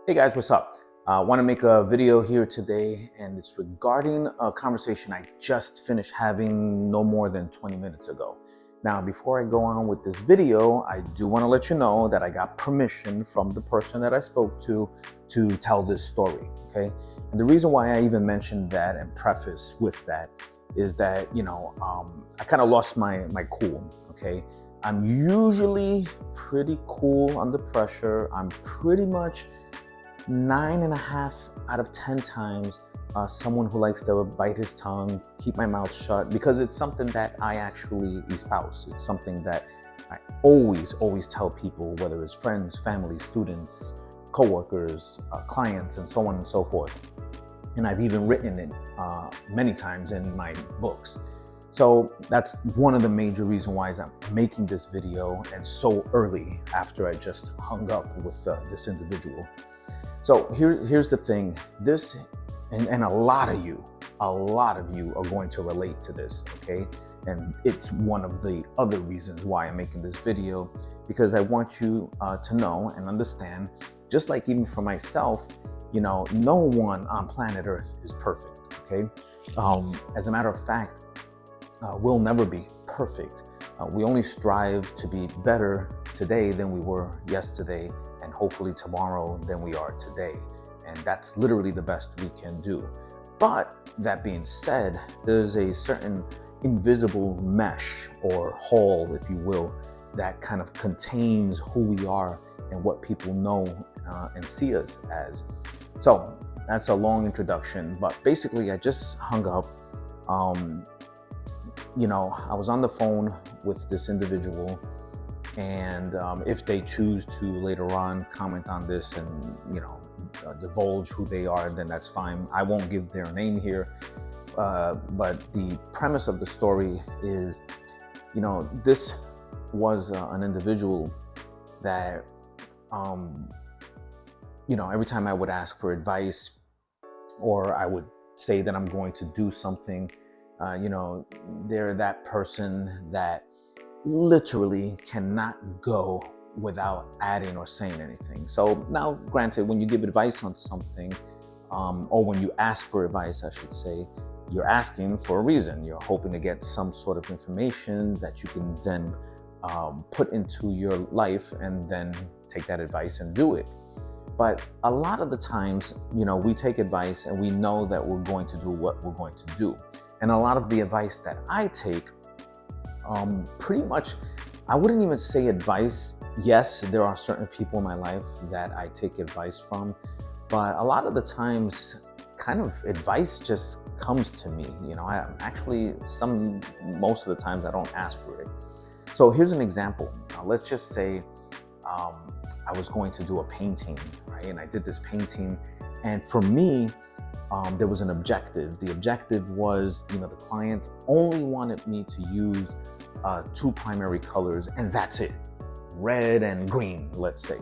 Hey guys, what's up? I want to make a video here today, and it's regarding a conversation I just finished having no more than 20 minutes ago. Now, before I go on with this video, I do want to let you know that I got permission from the person that I spoke to tell this story, okay? And the reason why I even mentioned that and preface with that is that, I kind of lost my cool, okay? I'm usually pretty cool under pressure. I'm pretty much 9.5 out of 10 times someone who likes to bite his tongue, keep my mouth shut, because it's something that I actually espouse. It's something that I always tell people, whether it's friends, family, students, coworkers, clients, and so on and so forth. And I've even written it many times in my books. So that's one of the major reasons why I'm making this video, and so early after I just hung up with this individual. So here's the thing, this, and a lot of you are going to relate to this, okay? And it's one of the other reasons why I'm making this video, because I want you to know and understand, just like even for myself, no one on planet Earth is perfect, okay? As a matter of fact, we'll never be perfect. We only strive to be better today than we were yesterday, and hopefully tomorrow than we are today. And that's literally the best we can do. But that being said, there's a certain invisible mesh or hull, if you will, that kind of contains who we are and what people know and see us as. So that's a long introduction, but basically I just hung up. I was on the phone with this individual, and if they choose to later on comment on this and divulge who they are, then that's fine. I won't give their name here, but the premise of the story is, this was an individual that every time I would ask for advice, or I would say that I'm going to do something, they're that person that literally cannot go without adding or saying anything. So now, granted, when you give advice on something, or when you ask for advice, I should say, you're asking for a reason. You're hoping to get some sort of information that you can then put into your life, and then take that advice and do it. But a lot of the times, we take advice and we know that we're going to do what we're going to do. And a lot of the advice that I take, pretty much, I wouldn't even say advice. Yes, there are certain people in my life that I take advice from, but a lot of the times, kind of advice just comes to me. Most of the times I don't ask for it. So here's an example. Let's just say I was going to do a painting, right? And I did this painting, and for me, there was an objective. The objective was, the client only wanted me to use two primary colors, and that's it. Red and green, let's say.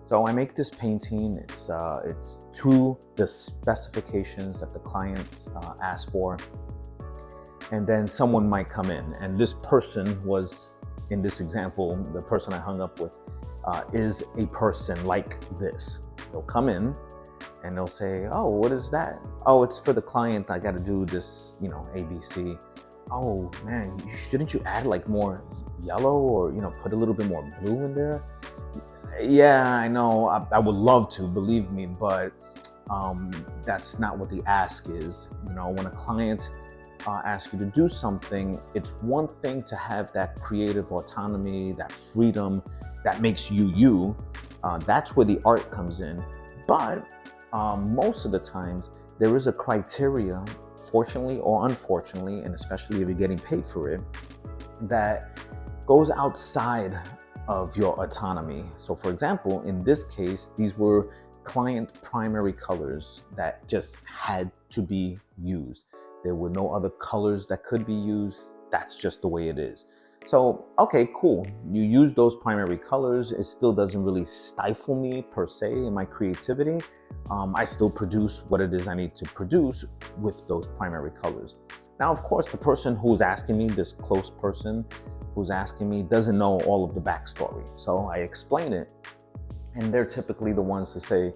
So I make this painting. It's to the specifications that the client asked for. And then someone might come in, and this person was, in this example, the person I hung up with, is a person like this. They'll come in, and they'll say, "Oh, what is that?" "Oh, it's for the client. I got to do this, ABC." "Oh man, shouldn't you add like more yellow, or put a little bit more blue in there?" "Yeah, I know. I would love to, believe me, but that's not what the ask is." When a client asks you to do something, it's one thing to have that creative autonomy, that freedom that makes you you. That's where the art comes in. But most of the times, there is a criteria, fortunately or unfortunately, and especially if you're getting paid for it, that goes outside of your autonomy. So for example, in this case, these were client primary colors that just had to be used. There were no other colors that could be used. That's just the way it is. So, okay, cool. You use those primary colors. It still doesn't really stifle me per se in my creativity. I still produce what it is I need to produce with those primary colors. Now, of course, the person who's asking me, this close person who's asking me, doesn't know all of the backstory. So I explain it. And they're typically the ones to say,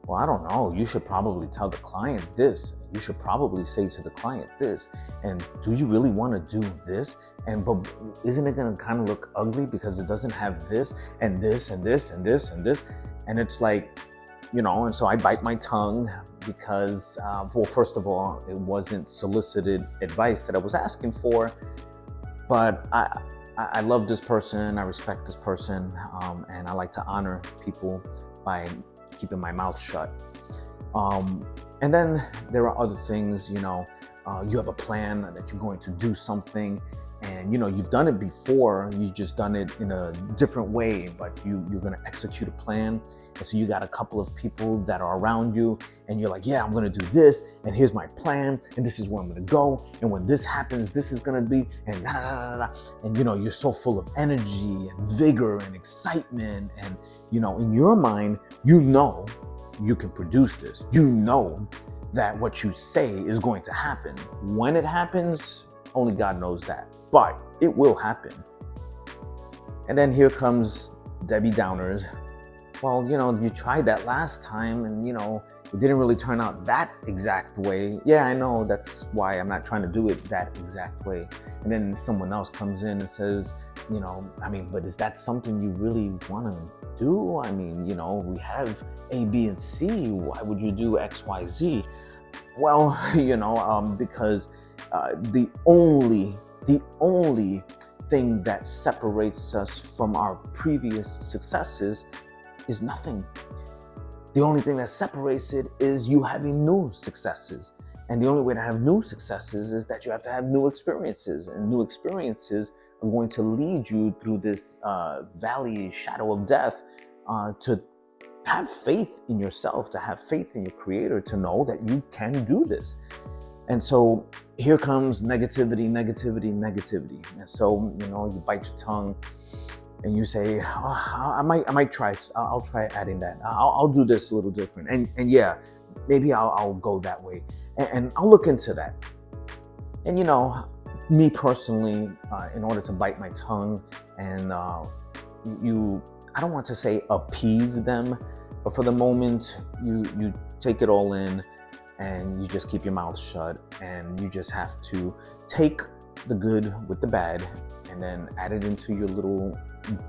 well, I don't know, you should probably tell the client this. You should probably say to the client this. And do you really want to do this? And but isn't it going to kind of look ugly because it doesn't have this and this and this and this and this? And it's like, and so I bite my tongue because, well, first of all, it wasn't solicited advice that I was asking for, but I love this person, I respect this person, and I like to honor people by keeping my mouth shut. And then there are other things, you have a plan that you're going to do something, and you've done it before, you just done it in a different way, but you're going to execute a plan. And so you got a couple of people that are around you, and you're like, yeah, I'm going to do this, and here's my plan, and this is where I'm going to go, and when this happens, this is going to be, and da, da, da, da. And you're so full of energy and vigor and excitement, and in your mind, you can produce this. That what you say is going to happen. When it happens, only God knows that, but it will happen. And then here comes Debbie Downers. Well, you tried that last time and, it didn't really turn out that exact way. Yeah, I know, that's why I'm not trying to do it that exact way. And then someone else comes in and says, but is that something you really want to do? I mean, we have A, B, and C. Why would you do X, Y, Z? Well, because the only thing that separates us from our previous successes is nothing. The only thing that separates it is you having new successes. And the only way to have new successes is that you have to have new experiences. And new experiences are going to lead you through this valley, shadow of death, to have faith in yourself, to have faith in your creator, to know that you can do this. And so here comes negativity. And so, you bite your tongue and you say, oh, I might try. I'll try adding that. I'll do this a little different. And yeah, maybe I'll go that way. And I'll look into that. And, me personally, in order to bite my tongue and I don't want to say appease them, but for the moment, you take it all in and you just keep your mouth shut, and you just have to take the good with the bad and then add it into your little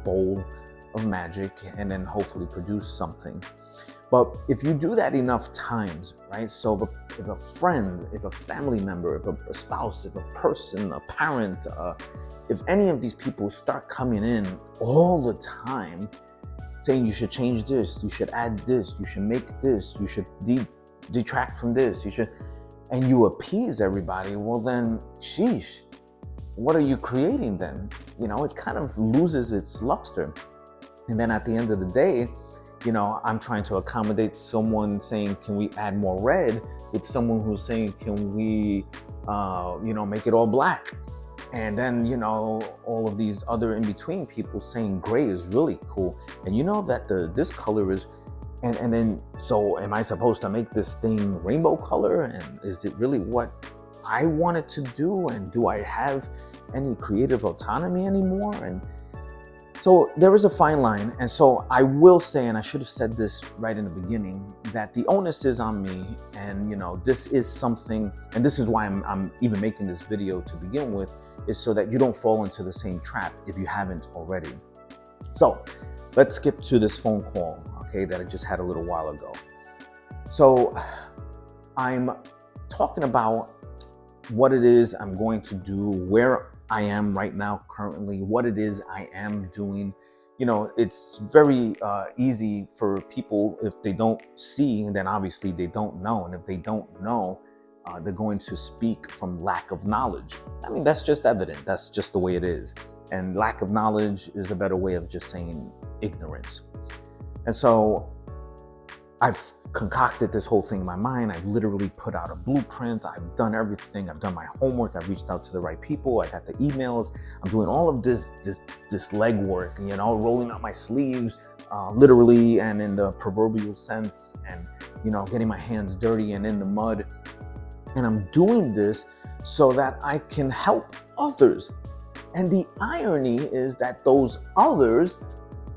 bowl of magic and then hopefully produce something. But if you do that enough times, right? So if a friend, if a family member, if a spouse, if a person, a parent, if any of these people start coming in all the time saying you should change this, you should add this, you should make this, you should detract from this, and you appease everybody, well then, sheesh, what are you creating then? It kind of loses its luster. And then at the end of the day, I'm trying to accommodate someone saying, can we add more red, with someone who's saying, can we, make it all black? And then, all of these other in-between people saying gray is really cool. And that this color is, and then, so am I supposed to make this thing rainbow color? And is it really what I wanted to do? And do I have any creative autonomy anymore? And so there is a fine line. And so I will say, and I should have said this right in the beginning, that the onus is on me. And, this is something, and this is why I'm even making this video to begin with, is so that you don't fall into the same trap if you haven't already. So let's skip to this phone call, okay, that I just had a little while ago. So I'm talking about what it is I'm going to do, where I am right now currently, what it is I am doing. It's very easy for people, if they don't see, then obviously they don't know. And if they don't know, they're going to speak from lack of knowledge. I mean, that's just evident. That's just the way it is. And lack of knowledge is a better way of just saying ignorance. And so I've concocted this whole thing in my mind. I've literally put out a blueprint. I've done everything. I've done my homework. I've reached out to the right people. I got the emails. I'm doing all of this legwork, rolling up my sleeves, literally and in the proverbial sense, and, getting my hands dirty and in the mud. And I'm doing this so that I can help others. And the irony is that those others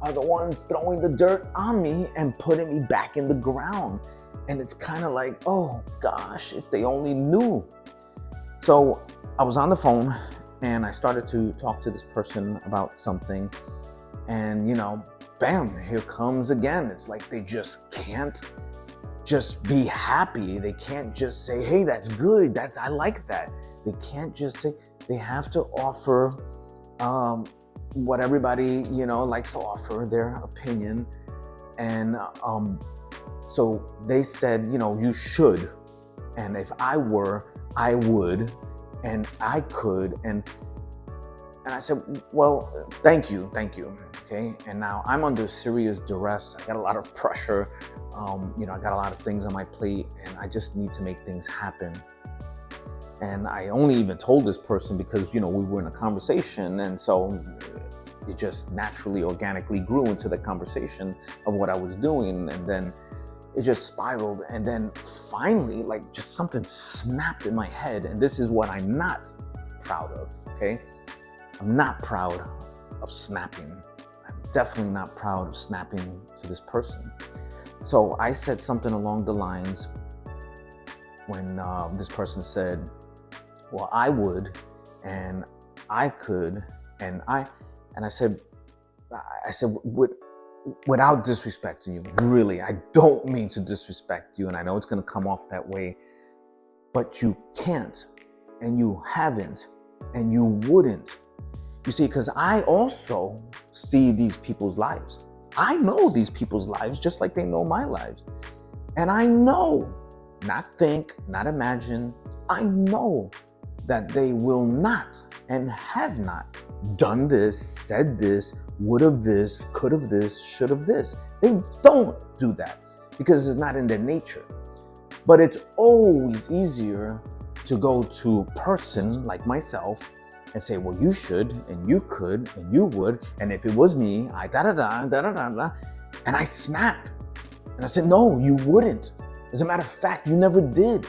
are the ones throwing the dirt on me and putting me back in the ground. And it's kind of like, oh gosh, if they only knew. So I was on the phone and I started to talk to this person about something, and bam, here comes again. It's like they just can't just be happy. They can't just say, hey, that's good, I like that. They can't just say, they have to offer what everybody likes to offer, their opinion. And so they said, you should, and if I were, I would, and I could, and I said, well, thank you, okay? And now I'm under serious duress. I got a lot of pressure. I got a lot of things on my plate, and I just need to make things happen. And I only even told this person because, we were in a conversation, and so it just naturally, organically grew into the conversation of what I was doing, and then it just spiraled, and then finally, like, just something snapped in my head, and this is what I'm not proud of, okay? I'm not proud of snapping. I'm definitely not proud of snapping to this person. So I said something along the lines when this person said, well, I would, and I could, and I said, without disrespecting you, really, I don't mean to disrespect you, and I know it's going to come off that way, but you can't, and you haven't, and you wouldn't. You see, because I also see these people's lives. I know these people's lives just like they know my lives. And I know, not think, not imagine, I know that they will not and have not done this, said this, would have this, could have this, should have this. They don't do that because it's not in their nature. But it's always easier to go to a person like myself and say, well, you should, and you could, and you would, and if it was me, I da-da-da. And I snapped. And I said, no, you wouldn't. As a matter of fact, you never did.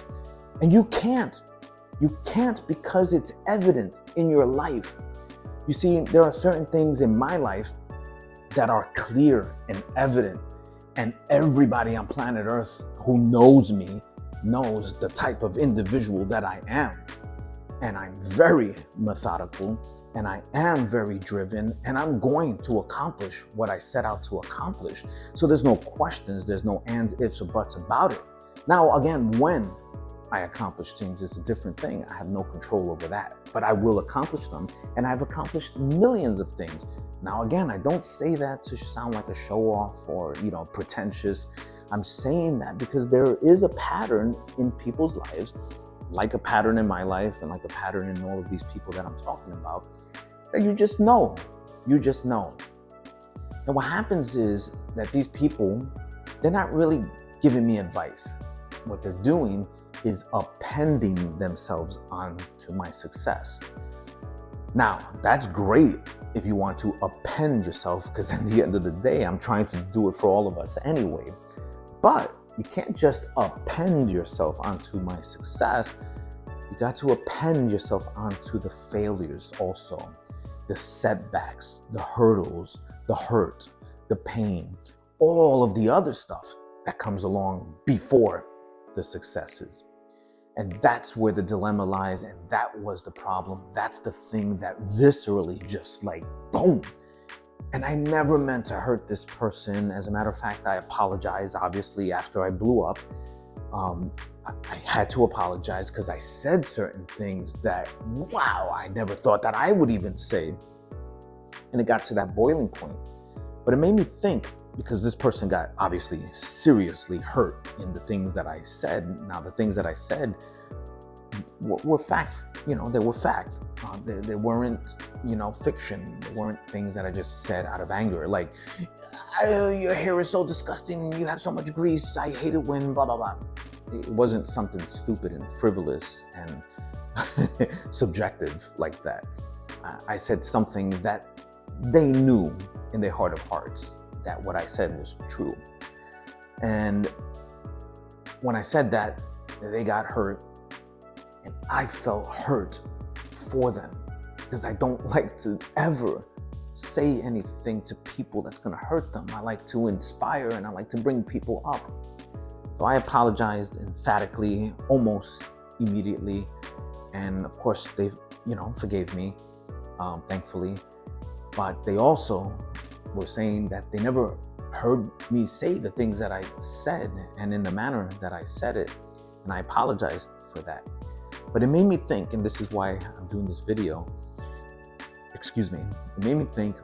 And you can't. You can't because it's evident in your life. You see, there are certain things in my life that are clear and evident, and everybody on planet Earth who knows me knows the type of individual that I am. And I'm very methodical, and I am very driven, and I'm going to accomplish what I set out to accomplish. So there's no questions, there's no ands, ifs, or buts about it. Now, again, when I accomplish things, it's a different thing. I have no control over that, but I will accomplish them, and I've accomplished millions of things. Now, again, I don't say that to sound like a show-off or, pretentious. I'm saying that because there is a pattern in people's lives, like a pattern in my life and like a pattern in all of these people that I'm talking about, that you just know. You just know. And what happens is that these people, they're not really giving me advice. What they're doing is appending themselves onto my success. Now, that's great if you want to append yourself, because at the end of the day, I'm trying to do it for all of us anyway. But you can't just append yourself onto my success. You got to append yourself onto the failures also, the setbacks, the hurdles, the hurt, the pain, all of the other stuff that comes along before the successes. And that's where the dilemma lies, and that was the problem. That's the thing that viscerally just like, boom. And I never meant to hurt this person. As a matter of fact, I apologized, obviously, after I blew up. I had to apologize because I said certain things that, wow, I never thought that I would even say. And it got to that boiling point. But it made me think, because this person got obviously seriously hurt in the things that I said. Now, the things that I said were fact, they were fact. They weren't, fiction. They weren't things that I just said out of anger. Like, your hair is so disgusting. You have so much grease. I hate it when blah, blah, blah. It wasn't something stupid and frivolous and subjective like that. I said something that they knew in their heart of hearts that what I said was true. And when I said that, they got hurt, and I felt hurt for them, because I don't like to ever say anything to people that's going to hurt them. I like to inspire and I like to bring people up. So I apologized emphatically, almost immediately. And of course, they, forgave me, thankfully. But they also were saying that they never heard me say the things that I said and in the manner that I said it. And I apologized for that. But it made me think, and this is why I'm doing this video, it made me think,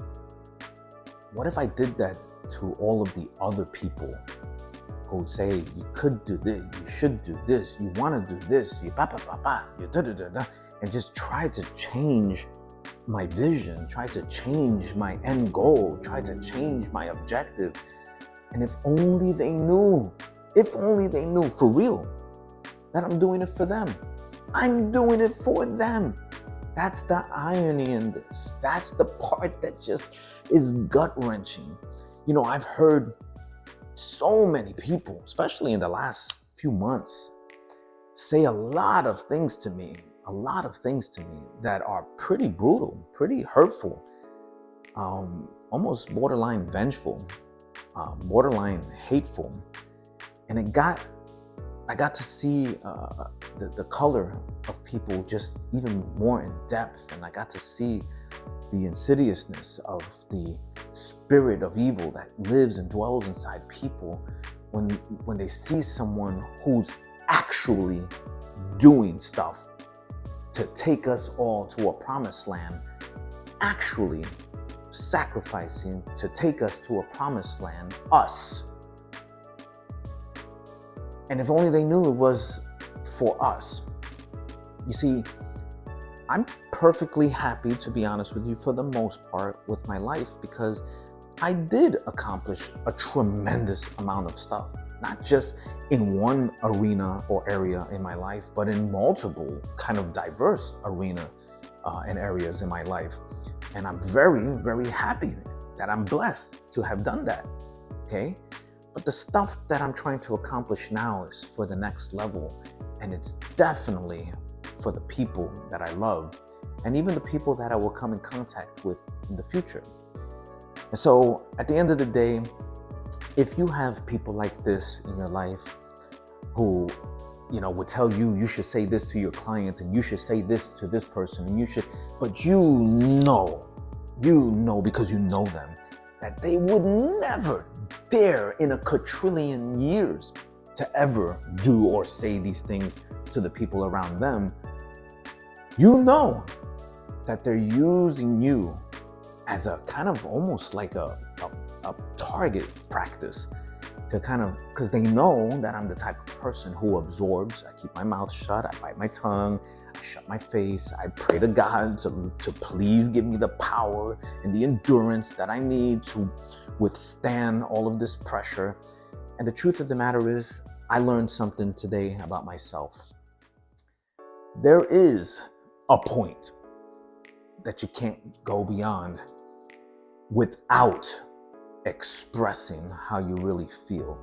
what if I did that to all of the other people who would say, you could do this, you should do this, you want to do this, you you da-da-da-da, and just try to change my vision, try to change my end goal, try to change my objective. And if only they knew for real that I'm doing it for them. I'm doing it for them. That's the irony in this. That's the part that just is gut-wrenching. I've heard so many people, especially in the last few months, say a lot of things to me that are pretty brutal, pretty hurtful, almost borderline vengeful, borderline hateful. And I got to see the color of people just even more in depth, and I got to see the insidiousness of the spirit of evil that lives and dwells inside people when they see someone who's actually doing stuff to take us all to a promised land, actually sacrificing to take us to a promised land, us. And if only they knew it was for us. You see, I'm perfectly happy, to be honest with you, for the most part with my life, because I did accomplish a tremendous amount of stuff, not just in one arena or area in my life, but in multiple kind of diverse arena and areas in my life. And I'm very, very happy that I'm blessed to have done that, okay? But the stuff that I'm trying to accomplish now is for the next level, and it's definitely for the people that I love, and even the people that I will come in contact with in the future. And so at the end of the day, if you have people like this in your life who, would tell you, you should say this to your client, and you should say this to this person, and but you know, because you know them, that they would never dare in a quadrillion years to ever do or say these things to the people around them. You know that they're using you as a kind of almost like a target practice to because they know that I'm the type of person who absorbs. I keep my mouth shut, I bite my tongue, I shut my face, I pray to God to please give me the power and the endurance that I need to withstand all of this pressure. And the truth of the matter is, I learned something today about myself. There is a point that you can't go beyond without expressing how you really feel.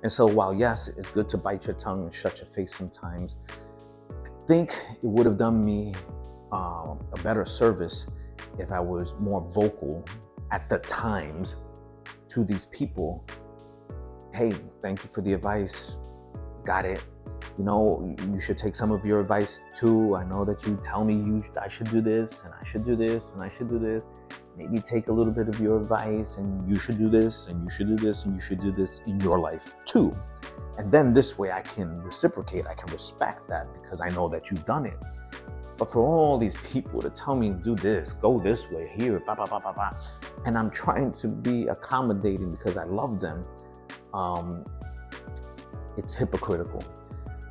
And so while yes, it's good to bite your tongue and shut your face sometimes, I think it would have done me a better service if I was more vocal at the times to these people. Hey, thank you for the advice. Got it. You should take some of your advice too. I know that you tell me I should do this, and I should do this, and I should do this. Maybe take a little bit of your advice, and you should do this, and you should do this, and you should do this in your life too. And then this way I can reciprocate, I can respect that because I know that you've done it. But for all these people to tell me, do this, go this way, here, blah, blah, blah, blah, blah, and I'm trying to be accommodating because I love them, it's hypocritical.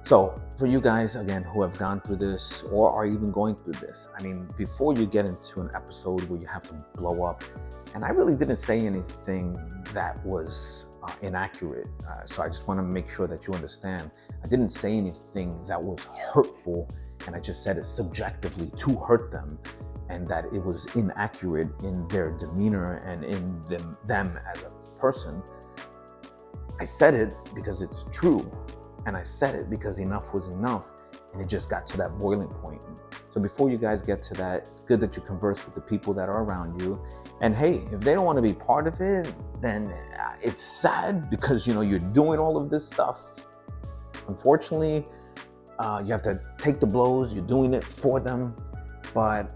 So for you guys, again, who have gone through this or are even going through this, before you get into an episode where you have to blow up, and I really didn't say anything that was inaccurate. So I just want to make sure that you understand. I didn't say anything that was hurtful, and I just said it subjectively to hurt them, and that it was inaccurate in their demeanor and in them as a person. I said it because it's true. And I said it because enough was enough, and it just got to that boiling point. So before you guys get to that, it's good that you converse with the people that are around you. And hey, if they don't want to be part of it, then it's sad because, you know, you're doing all of this stuff. Unfortunately, you have to take the blows. You're doing it for them. But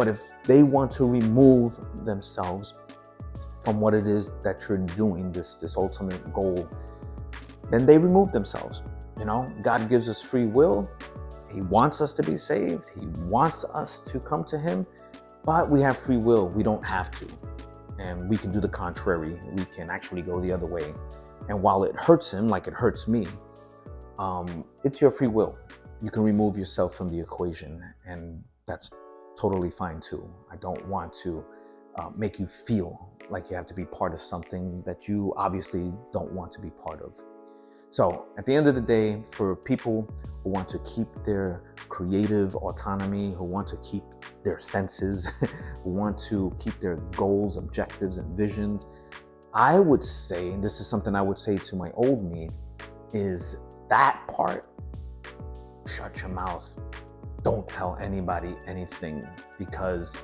if they want to remove themselves from what it is that you're doing, this ultimate goal, then they remove themselves. You know, God gives us free will. He wants us to be saved. He wants us to come to him, but we have free will. We don't have to. And we can do the contrary. We can actually go the other way. And while it hurts him, like it hurts me, it's your free will. You can remove yourself from the equation, and that's totally fine too. I don't want to make you feel like you have to be part of something that you obviously don't want to be part of. So at the end of the day, for people who want to keep their creative autonomy, who want to keep their senses, who want to keep their goals, objectives, and visions, I would say, and this is something I would say to my old me, is that part, shut your mouth. Don't tell anybody anything, because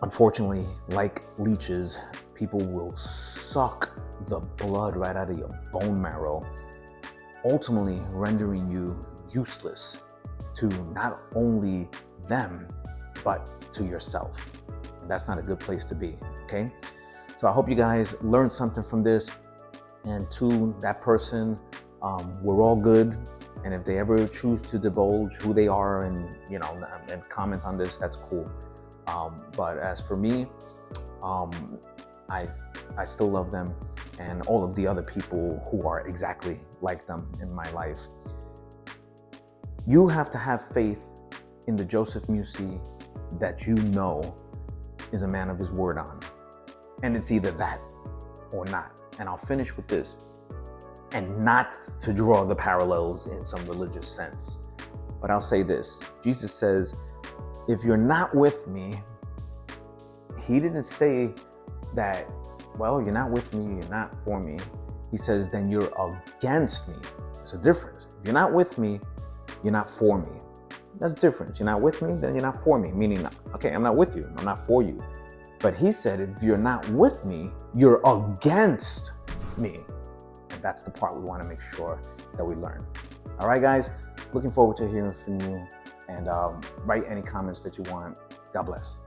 unfortunately, like leeches, people will suck the blood right out of your bone marrow, ultimately rendering you useless to not only them, but to yourself. And that's not a good place to be, okay? So I hope you guys learned something from this. And to that person, we're all good. And if they ever choose to divulge who they are and, you know, and comment on this, that's cool. But as for me, I still love them and all of the other people who are exactly like them in my life. You have to have faith in the Joseph Musey that you know is a man of his word on. And it's either that or not. And I'll finish with this. And not to draw the parallels in some religious sense, but I'll say this. Jesus says, if you're not with me, he didn't say that, well, you're not with me, you're not for me. He says, then you're against me. It's a difference. If you're not with me, you're not for me. That's the difference. You're not with me, then you're not for me. Meaning, okay, I'm not with you, I'm not for you. But he said, if you're not with me, you're against me. And that's the part we want to make sure that we learn. All right, guys, looking forward to hearing from you, and write any comments that you want. God bless.